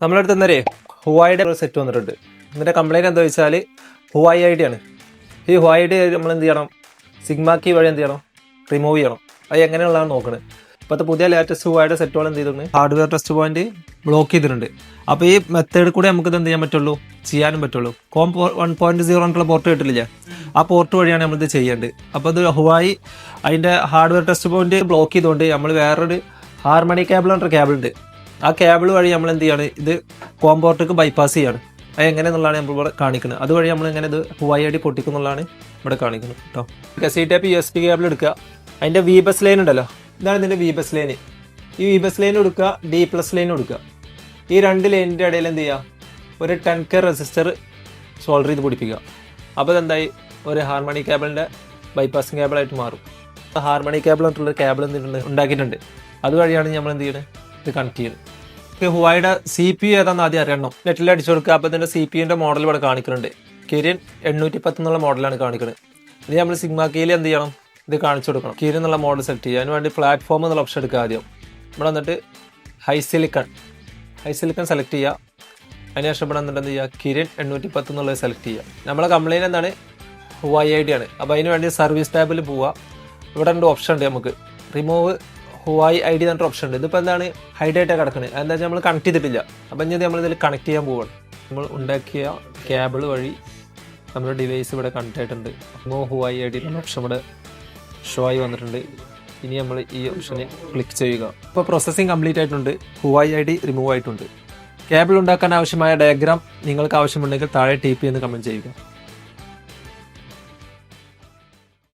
നമ്മളെ അടുത്ത് എന്നേ ഹുവായിയുടെ ഒരു സെറ്റ് വന്നിട്ടുണ്ട്. ഇതിൻ്റെ കംപ്ലയിൻറ്റ് എന്താ വെച്ചാൽ ഹുവായി ഐ ഡി ആണ്. ഈ ഹുവായി ഐ ഡി നമ്മൾ എന്ത് ചെയ്യണം, സിഗ്മ കീ വഴി എന്ത് ചെയ്യണം, റിമൂവ് ചെയ്യണം. അത് എങ്ങനെയുള്ളതാണ് നോക്കുന്നത്. ഇപ്പോഴത്തെ പുതിയ ലേറ്റസ്റ്റ് ഹുവായുടെ സെറ്റുകൾ എന്ത് ചെയ്തിട്ടുണ്ട്, ഹാർഡ്വെയർ ടെസ്റ്റ് പോയിന്റ് ബ്ലോക്ക് ചെയ്തിട്ടുണ്ട്. അപ്പോൾ ഈ മെത്തേഡ് കൂടെ നമുക്ക് ഇത് എന്ത് ചെയ്യാൻ പറ്റുള്ളൂ, ചെയ്യാനും പറ്റുള്ളൂ. കോം 1.0 എന്നുള്ള പോർട്ട് കിട്ടില്ല, ആ പോർട്ട് വഴിയാണ് നമ്മളിത് ചെയ്യേണ്ടത്. അപ്പോൾ ഇത് ഹുവായി അതിൻ്റെ ഹാർഡ്വെയർ ടെസ്റ്റ് പോയിന്റ് ബ്ലോക്ക് ചെയ്തുകൊണ്ട് നമ്മൾ വേറൊരു ഹാർമണി കേബിൾ എன்ற കേബിൾ ഉണ്ട്, ആ കേബിൾ വഴി നമ്മൾ എന്ത് ചെയ്യാണ്, ഇത് കോം പോർട്ടിക്ക് ബൈപ്പാസ് ചെയ്യാണ്. അത് എങ്ങനെയെന്നുള്ളതാണ് നമ്മൾ ഇവിടെ കാണിക്കുന്നത്. അതുവഴി നമ്മൾ എങ്ങനെ ഇത് ഹുവായി ഐ ഡി പൊട്ടിക്കുന്നുള്ളതാണ് ഇവിടെ കാണിക്കുന്നത് കേട്ടോ. സി ടൈപ്പ് USB കേബിൾ എടുക്കുക, അതിൻ്റെ VBus ലൈൻ ഉണ്ടല്ലോ, ഇതാണ് ഇതിൻ്റെ VBus ലൈൻ. ഈ VBus ലൈൻ എടുക്കുക, D+ ലൈൻ എടുക്കുക. ഈ രണ്ട് ലൈനിൻ്റെ ഇടയിൽ എന്ത് ചെയ്യുക, ഒരു 10K റെസിസ്റ്റർ സോൾഡർ ചെയ്ത് പിടിപ്പിക്കുക. അപ്പോൾ ഇതെന്തായി, ഒരു ഹാർമണി കേബിളിൻ്റെ ബൈപ്പാസിങ് കേബിളായിട്ട് മാറും. ഹാർമണി കേബിൾ എന്നിട്ടുള്ള കേബിൾ എന്തിട്ടുണ്ട് ഉണ്ടാക്കിയിട്ടുണ്ട്. അതുവഴിയാണ് നമ്മൾ എന്ത് ചെയ്യുന്നത്, ഇത് കണക്ട് ചെയ്യുന്നത്. ഹുവായിയുടെ CPU ഏതാണെന്ന് ആദ്യം അറിയണം. നെറ്റിൽ അടിച്ചു കൊടുക്കുക. അപ്പോൾ ഇതിൻ്റെ CPUൻ്റെ മോഡൽ ഇവിടെ കാണിക്കുന്നുണ്ട്. കിരിൻ 810 എന്നുള്ള മോഡലാണ് കാണിക്കുന്നത്. ഇത് നമ്മൾ സിഗ്മ കീയിൽ എന്ത് ചെയ്യണം, ഇത് കാണിച്ചു കൊടുക്കണം. കിരിൻ എന്നുള്ള മോഡൽ സെലക്ട് ചെയ്യുക. അതിന് വേണ്ടി പ്ലാറ്റ്ഫോം എന്നുള്ള ഓപ്ഷൻ എടുക്കുക ആദ്യം. ഇവിടെ വന്നിട്ട് ഹൈ സിലിക്കൺ സെലക്ട് ചെയ്യുക. അതിനുശേഷം ഇവിടെ വന്നിട്ട് എന്ത് ചെയ്യുക, കിരിൻ 810 എന്നുള്ളത് സെലക്ട് ചെയ്യുക. നമ്മളെ കംപ്ലയിൻറ്റ് എന്താണ്, ഹുവായി ഐ ഡി ആണ്. അപ്പോൾ അതിന് വേണ്ടി സർവീസ് ടാബിൽ പോവുക. ഇവിടെ രണ്ട് ഓപ്ഷൻ ഉണ്ട്, നമുക്ക് റിമൂവ് ഹുവായി ഐ ഡി എന്നിട്ട് ഓപ്ഷൻ ഉണ്ട്. ഇതിപ്പോൾ എന്താണ്, ഹൈഡ് ആയിട്ടാണ് കിടക്കുന്നത്. എന്താ വെച്ചാൽ നമ്മൾ കണക്ട് ചെയ്തിട്ടില്ല. അപ്പം ഇനി നമ്മളിതിൽ കണക്ട് ചെയ്യാൻ പോവുകയാണ്. നമ്മൾ ഉണ്ടാക്കിയ കേബിൾ വഴി നമ്മുടെ ഡിവൈസ് ഇവിടെ കണക്ട് ആയിട്ടുണ്ട്. റിമൂവ് ഹുവായി ഐ ഡി എന്ന ഓപ്ഷൻ ഇവിടെ ഷോ ആയി വന്നിട്ടുണ്ട്. ഇനി നമ്മൾ ഈ ഓപ്ഷനിൽ ക്ലിക്ക് ചെയ്യുക. ഇപ്പോൾ പ്രോസസ്സിങ് കംപ്ലീറ്റ് ആയിട്ടുണ്ട്. ഹുവായി ഐ ഡി റിമൂവ് ആയിട്ടുണ്ട്. കേബിൾ ഉണ്ടാക്കാൻ ആവശ്യമായ ഡയഗ്രാം നിങ്ങൾക്ക് ആവശ്യമുണ്ടെങ്കിൽ താഴെ TP എന്ന് കമൻറ്റ് ചെയ്യുക.